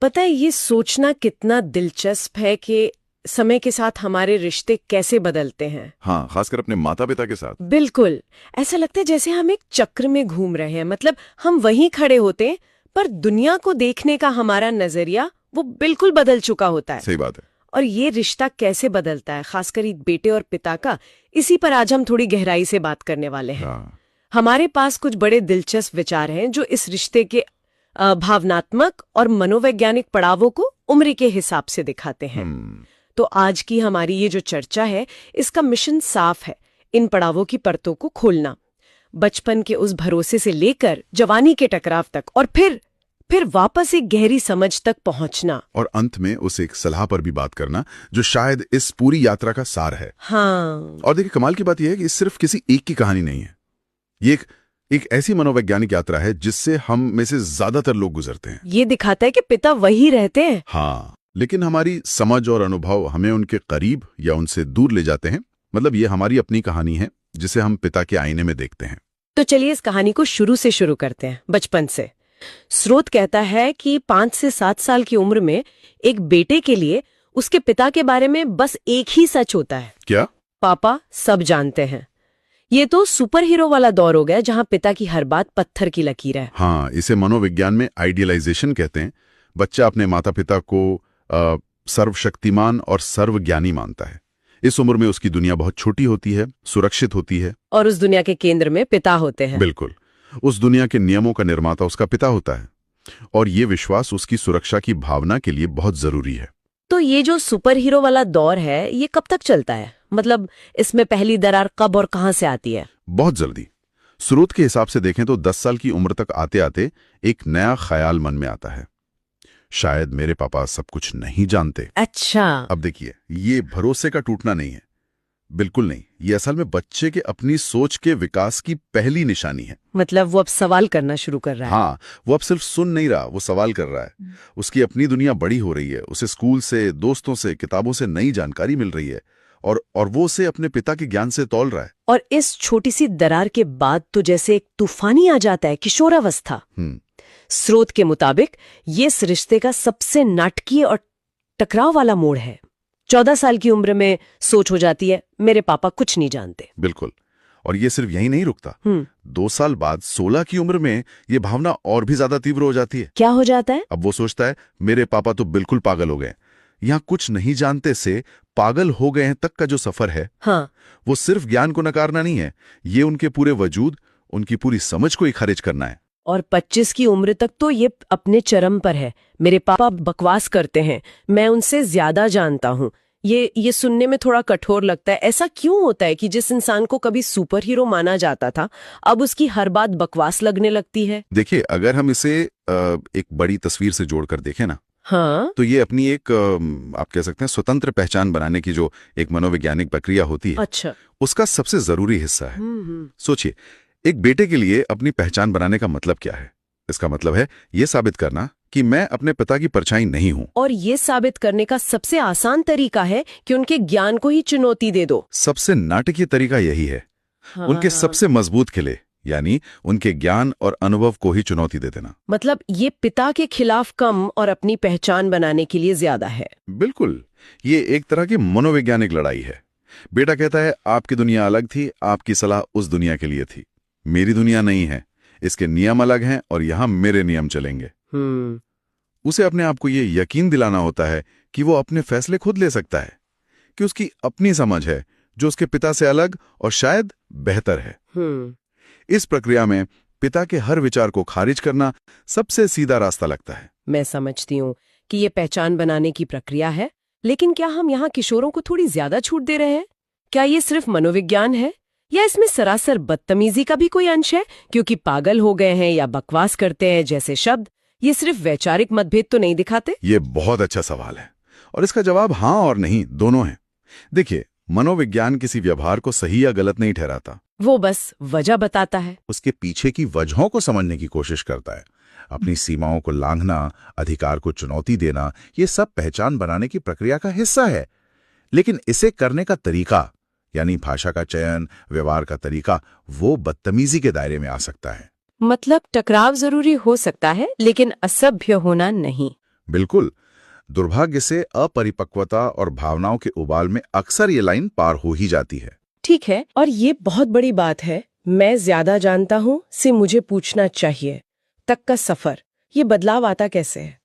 पता है, ये सोचना कितना दिलचस्प है कि समय के साथ हमारे रिश्ते कैसे बदलते हैं। हाँ, खासकर अपने माता पिता के साथ। बिल्कुल, ऐसा लगता है जैसे हम एक चक्र में घूम रहे हैं। मतलब हम वहीं खड़े होते हैं, पर दुनिया को देखने का हमारा नजरिया वो बिल्कुल बदल चुका होता है। सही बात है। और ये रिश्ता कैसे बदलता है, खासकर एक बेटे और पिता का, इसी पर आज हम थोड़ी गहराई से बात करने वाले हैं। हाँ। हमारे पास कुछ बड़े दिलचस्प विचार हैं जो इस रिश्ते के भावनात्मक और मनोवैज्ञानिक पड़ावों को उम्र के हिसाब से दिखाते हैं। तो आज की हमारी ये जो चर्चा है, इसका मिशन साफ है, इन पड़ावों की परतों को खोलना, बचपन के उस भरोसे से लेकर जवानी के टकराव तक, और फिर वापस एक गहरी समझ तक पहुंचना। और अंत में उस एक सलाह पर भी बात करना जो शायद इस पूरी यात्रा का सार है। हाँ। और देखिए, कमाल की बात यह है कि सिर्फ किसी एक की कहानी नहीं है। ये एक ऐसी मनोवैज्ञानिक यात्रा है जिससे हम में से ज्यादातर लोग गुजरते हैं। ये दिखाता है कि पिता वही रहते हैं। हाँ, लेकिन हमारी समझ और अनुभव हमें उनके करीब या उनसे दूर ले जाते हैं। मतलब ये हमारी अपनी कहानी है जिसे हम पिता के आईने में देखते हैं। तो चलिए इस कहानी को शुरू से शुरू करते हैं, बचपन से। स्रोत कहता है कि 5 से 7 साल की उम्र में एक बेटे के लिए उसके पिता के बारे में बस एक ही सच होता है। क्या? पापा सब जानते हैं। ये तो सुपर हीरो वाला दौर हो गया जहां पिता की हर बात पत्थर की लकीर है। हाँ, इसे मनोविज्ञान में आइडियलाइजेशन कहते हैं। बच्चा अपने माता पिता को सर्वशक्तिमान और सर्वज्ञानी मानता है। इस उम्र में उसकी दुनिया बहुत छोटी होती है, सुरक्षित होती है, और उस दुनिया के केंद्र में पिता होते हैं। बिल्कुल, उस दुनिया के नियमों का निर्माता उसका पिता होता है, और ये विश्वास उसकी सुरक्षा की भावना के लिए बहुत जरूरी है। तो ये जो सुपर हीरो वाला दौर है, ये कब तक चलता है? मतलब इसमें पहली दरार कब और कहां से आती है? बहुत जल्दी। स्रोत के हिसाब से देखें तो 10 साल की उम्र तक आते आते एक नया ख्याल मन में आता है, शायद मेरे पापा सब कुछ नहीं जानते। अच्छा। अब देखिए, ये भरोसे का टूटना नहीं है, बिल्कुल नहीं। ये असल में बच्चे के अपनी सोच के विकास की पहली निशानी है। मतलब वो अब सवाल करना शुरू कर रहा है। हाँ, वो अब सिर्फ सुन नहीं रहा, वो सवाल कर रहा है। उसकी अपनी दुनिया बड़ी हो रही है, उसे स्कूल से, दोस्तों से, किताबों से नई जानकारी मिल रही है, और वो उसे अपने पिता के ज्ञान से तौल रहा है। और इस छोटी सी दरार के बाद तो जैसे एक तूफानी आ जाता है, किशोरावस्था। स्रोत के मुताबिक ये इस रिश्ते का सबसे नाटकीय और टकराव वाला मोड़ है। 14 साल की उम्र में सोच हो जाती है, मेरे पापा कुछ नहीं जानते। बिल्कुल। और ये सिर्फ यही नहीं रुकता। 2 साल बाद 16 की उम्र में ये भावना और भी ज्यादा तीव्र हो जाती है। क्या हो जाता है? अब वो सोचता है, मेरे पापा तो बिल्कुल पागल हो गए। यहाँ कुछ नहीं जानते से पागल हो गए हैं तक का जो सफर है, हाँ, वो सिर्फ ज्ञान को नकारना नहीं है, ये उनके पूरे वजूद, उनकी पूरी समझ को ही खारिज करना है। और 25 की उम्र तक तो ये अपने चरम पर है। मेरे पापा बकवास करते हैं, मैं उनसे ज्यादा जानता हूँ। ये सुनने में थोड़ा कठोर लगता है। ऐसा क्यों होता है कि जिस इंसान को कभी सुपर हीरो माना जाता था, अब उसकी हर बात बकवास लगने लगती है? देखिए, अगर हम इसे एक बड़ी तस्वीर से जोड़कर देखें ना, हाँ, तो ये अपनी एक आप कह सकते हैं स्वतंत्र पहचान बनाने की जो एक मनोवैज्ञानिक प्रक्रिया होती है, अच्छा, उसका सबसे जरूरी हिस्सा है। सोचिए, एक बेटे के लिए अपनी पहचान बनाने का मतलब क्या है? इसका मतलब है ये साबित करना कि मैं अपने पिता की परछाई नहीं हूं। और ये साबित करने का सबसे आसान तरीका है कि उनके ज्ञान को ही चुनौती दे दो। सबसे नाटकीय तरीका यही है। हाँ, उनके सबसे मजबूत किले, यानी उनके ज्ञान और अनुभव को ही चुनौती दे देना। मतलब ये पिता के खिलाफ कम और अपनी पहचान बनाने के लिए ज्यादा है। बिल्कुल, ये एक तरह की मनोवैज्ञानिक लड़ाई है। बेटा कहता है, आपकी दुनिया अलग थी, आपकी सलाह उस दुनिया के लिए थी। मेरी दुनिया नहीं है, इसके नियम अलग हैं और यहां मेरे नियम चलेंगे। उसे अपने आप को ये यकीन दिलाना होता है कि वो अपने फैसले खुद ले सकता है, कि उसकी अपनी समझ है जो उसके पिता से अलग और शायद बेहतर है। इस प्रक्रिया में पिता के हर विचार को खारिज करना सबसे सीधा रास्ता लगता है। मैं समझती हूँ कि ये पहचान बनाने की प्रक्रिया है, लेकिन क्या हम यहाँ किशोरों को थोड़ी ज्यादा छूट दे रहे हैं? क्या ये सिर्फ मनोविज्ञान है, या इसमें सरासर बदतमीजी का भी कोई अंश है? क्योंकि पागल हो गए हैं या बकवास करते हैं जैसे शब्द, ये सिर्फ वैचारिक मतभेद तो नहीं दिखाते? ये बहुत अच्छा सवाल है, और इसका जवाब हाँ और नहीं दोनों है। देखिए, मनोविज्ञान किसी व्यवहार को सही या गलत नहीं ठहराता, वो बस वजह बताता है। उसके पीछे की वजहों को समझने की कोशिश करता है। अपनी सीमाओं को लांघना, अधिकार को चुनौती देना, ये सब पहचान बनाने की प्रक्रिया का हिस्सा है। लेकिन इसे करने का तरीका, यानी भाषा का चयन, व्यवहार का तरीका, वो बदतमीजी के दायरे में आ सकता है। मतलब टकराव जरूरी हो सकता है, लेकिन असभ्य होना नहीं। बिल्कुल। दुर्भाग्य से अपरिपक्वता और भावनाओं के उबाल में अक्सर ये लाइन पार हो ही जाती है। ठीक है, और ये बहुत बड़ी बात है, मैं ज्यादा जानता हूँ से मुझे पूछना चाहिए तक का सफर, ये बदलाव आता कैसे है?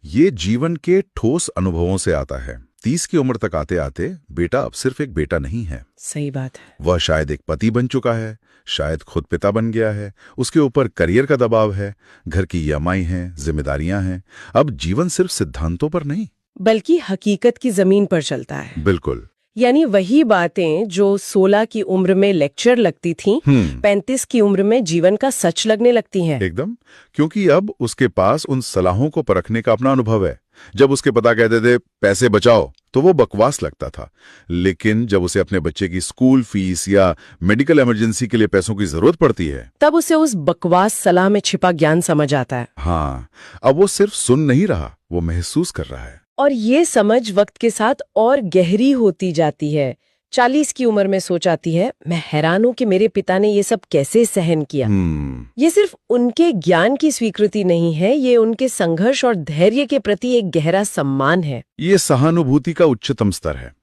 ये जीवन के ठोस अनुभवों से आता है। 30 की उम्र तक आते आते बेटा अब सिर्फ एक बेटा नहीं है। सही बात है। वह शायद एक पति बन चुका है, शायद खुद पिता बन गया है, उसके ऊपर करियर का दबाव है, घर की ईएमआई हैं, जिम्मेदारियां हैं। अब जीवन सिर्फ सिद्धांतों पर नहीं, बल्कि हकीकत की जमीन पर चलता है। बिल्कुल। यानी वही बातें जो 16 की उम्र में लेक्चर लगती थीं, 35 की उम्र में जीवन का सच लगने लगती हैं। एकदम, क्योंकि अब उसके पास उन सलाहों को परखने का अपना अनुभव है। जब उसके पिता कहते थे पैसे बचाओ, तो वो बकवास लगता था, लेकिन जब उसे अपने बच्चे की स्कूल फीस या मेडिकल इमरजेंसी के लिए पैसों की जरूरत पड़ती है, तब उसे उस बकवास सलाह में छिपा ज्ञान समझ आता है। हाँ, अब वो सिर्फ सुन नहीं रहा, वो महसूस कर रहा है। और ये समझ वक्त के साथ और गहरी होती जाती है। 40 की उम्र में सोच आती है, मैं हैरान हूं कि मेरे पिता ने ये सब कैसे सहन किया। ये सिर्फ उनके ज्ञान की स्वीकृति नहीं है, ये उनके संघर्ष और धैर्य के प्रति एक गहरा सम्मान है। ये सहानुभूति का उच्चतम स्तर है।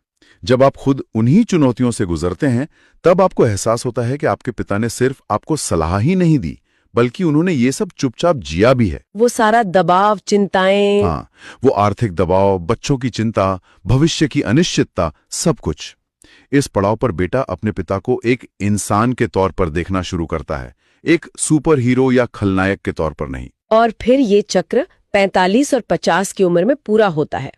जब आप खुद उन्हीं चुनौतियों से गुजरते हैं, तब आपको एहसास होता है कि आपके पिता ने सिर्फ आपको सलाह ही नहीं दी, बल्कि उन्होंने ये सब चुपचाप जिया भी है। वो सारा दबाव, चिंताएं, हाँ, वो आर्थिक दबाव, बच्चों की चिंता, भविष्य की अनिश्चितता, सब कुछ। इस पड़ाव पर बेटा अपने पिता को एक इंसान के तौर पर देखना शुरू करता है, एक सुपर हीरो या खलनायक के तौर पर नहीं। और फिर ये चक्र 45 और 50 की उम्र में पूरा होता है।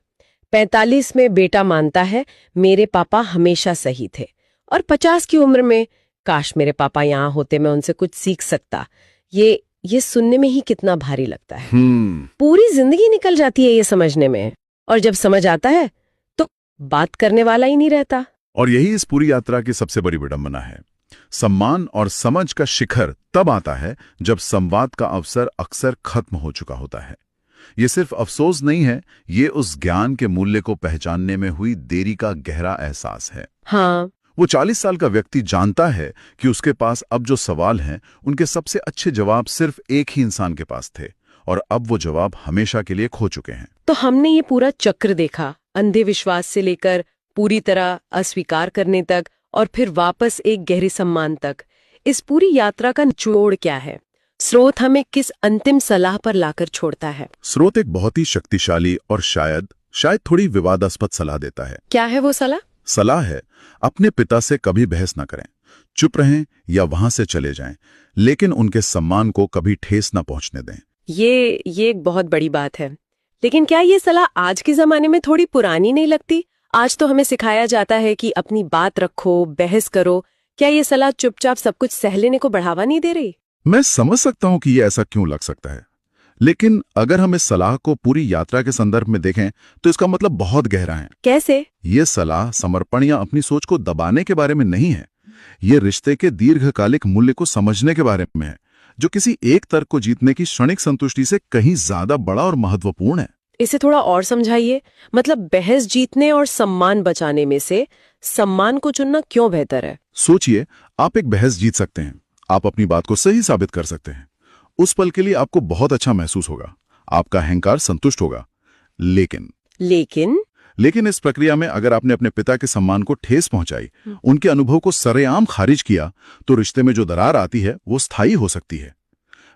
45 में बेटा मानता है मेरे पापा हमेशा सही थे, और 50 की उम्र में काश मेरे पापा यहाँ होते, मैं उनसे कुछ सीख सकता। ये सुनने में ही कितना भारी लगता है। पूरी जिंदगी निकल जाती है ये समझने में, और जब समझ आता है तो बात करने वाला ही नहीं रहता। और यही इस पूरी यात्रा की सबसे बड़ी विडंबना है। सम्मान और समझ का शिखर तब आता है जब संवाद का अवसर अक्सर खत्म हो चुका होता है। ये सिर्फ अफसोस नहीं है, ये उस ज्ञान के मूल्य को पहचानने में हुई देरी का गहरा एहसास है। हाँ, वो 40 साल का व्यक्ति जानता है कि उसके पास अब जो सवाल हैं, उनके सबसे अच्छे जवाब सिर्फ एक ही इंसान के पास थे, और अब वो जवाब हमेशा के लिए खो चुके हैं। तो हमने ये पूरा चक्र देखा, अंधे विश्वास से लेकर पूरी तरह अस्वीकार करने तक, और फिर वापस एक गहरे सम्मान तक। इस पूरी यात्रा का निचोड़ क्या है? स्रोत हमें किस अंतिम सलाह पर लाकर छोड़ता है? स्रोत एक बहुत ही शक्तिशाली और शायद थोड़ी विवादास्पद सलाह देता है। क्या है वो सलाह? सलाह है, अपने पिता से कभी बहस न करें, चुप रहें या वहां से चले जाएं, लेकिन उनके सम्मान को कभी ठेस न पहुंचने दें। ये एक बहुत बड़ी बात है। लेकिन क्या ये सलाह आज के जमाने में थोड़ी पुरानी नहीं लगती? आज तो हमें सिखाया जाता है कि अपनी बात रखो, बहस करो। क्या ये सलाह चुपचाप सब कुछ सह लेने को बढ़ावा नहीं दे रही? मैं समझ सकता हूं कि ये ऐसा क्यों लग सकता है, लेकिन अगर हम इस सलाह को पूरी यात्रा के संदर्भ में देखें तो इसका मतलब बहुत गहरा है। कैसे? ये सलाह समर्पण या अपनी सोच को दबाने के बारे में नहीं है। ये रिश्ते के दीर्घकालिक मूल्य को समझने के बारे में है, जो किसी एक तर्क को जीतने की क्षणिक संतुष्टि से कहीं ज्यादा बड़ा और महत्वपूर्ण है। इसे थोड़ा और समझाइए। मतलब बहस जीतने और सम्मान बचाने में से सम्मान को चुनना क्यों बेहतर है? सोचिए, आप एक बहस जीत सकते हैं, आप अपनी बात को सही साबित कर सकते हैं। उस पल के लिए आपको बहुत अच्छा महसूस होगा, आपका अहंकार संतुष्ट होगा। लेकिन इस प्रक्रिया में अगर आपने अपने पिता के सम्मान को ठेस पहुंचाई, उनके अनुभव को सरेआम खारिज किया, तो रिश्ते में जो दरार आती है वो स्थायी हो सकती है।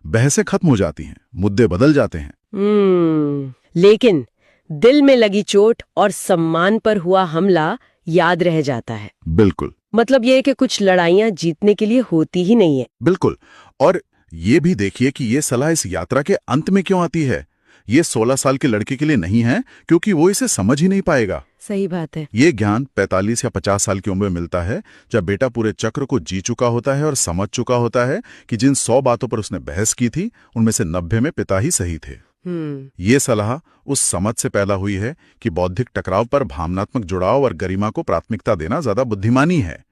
बहसें खत्म हो जाती हैं, मुद्दे बदल जाते हैं। लेकिन दिल में लगी चोट और सम्मान पर हुआ हमला याद रह जाता है। बिल्कुल। मतलब ये है कि कुछ लड़ाइयां जीतने के लिए होती ही नहीं है। बिल्कुल। और ये भी देखिए कि ये सलाह इस यात्रा के अंत में क्यों आती है। ये 16 साल के लड़के के लिए नहीं है, क्योंकि वो इसे समझ ही नहीं पाएगा। सही बात है। ये ज्ञान 45 या 50 साल की उम्र में मिलता है, जब बेटा पूरे चक्र को जी चुका होता है और समझ चुका होता है कि जिन 100 बातों पर उसने बहस की थी, उनमें से 90 में पिता ही सही थे। ये सलाह उस समझ से पैदा हुई है कि बौद्धिक टकराव पर भावनात्मक जुड़ाव और गरिमा को प्राथमिकता देना ज्यादा बुद्धिमानी है।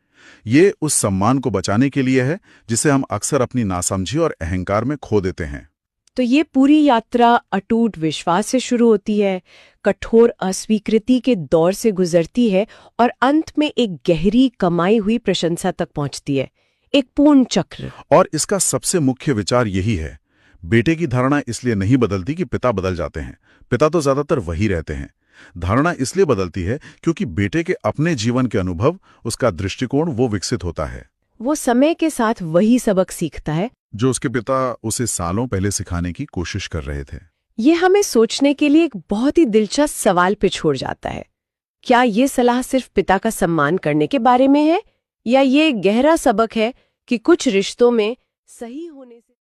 ये उस सम्मान को बचाने के लिए है जिसे हम अक्सर अपनी नासमझी और अहंकार में खो देते हैं। तो ये पूरी यात्रा अटूट विश्वास से शुरू होती है, कठोर अस्वीकृति के दौर से गुजरती है, और अंत में एक गहरी कमाई हुई प्रशंसा तक पहुंचती है। एक पूर्ण चक्र। और इसका सबसे मुख्य विचार यही है, बेटे की धारणा इसलिए नहीं बदलती कि पिता बदल जाते हैं। पिता तो ज्यादातर वही रहते हैं। धारणा इसलिए बदलती है क्योंकि बेटे के अपने जीवन के अनुभव, उसका दृष्टिकोण वो विकसित होता है। वो समय के साथ वही सबक सीखता है जो उसके पिता उसे सालों पहले सिखाने की कोशिश कर रहे थे। ये हमें सोचने के लिए एक बहुत ही दिलचस्प सवाल पे छोड़ जाता है। क्या ये सलाह सिर्फ पिता का सम्मान करने के बारे में है, या ये एक गहरा सबक है कि कुछ रिश्तों में सही होने से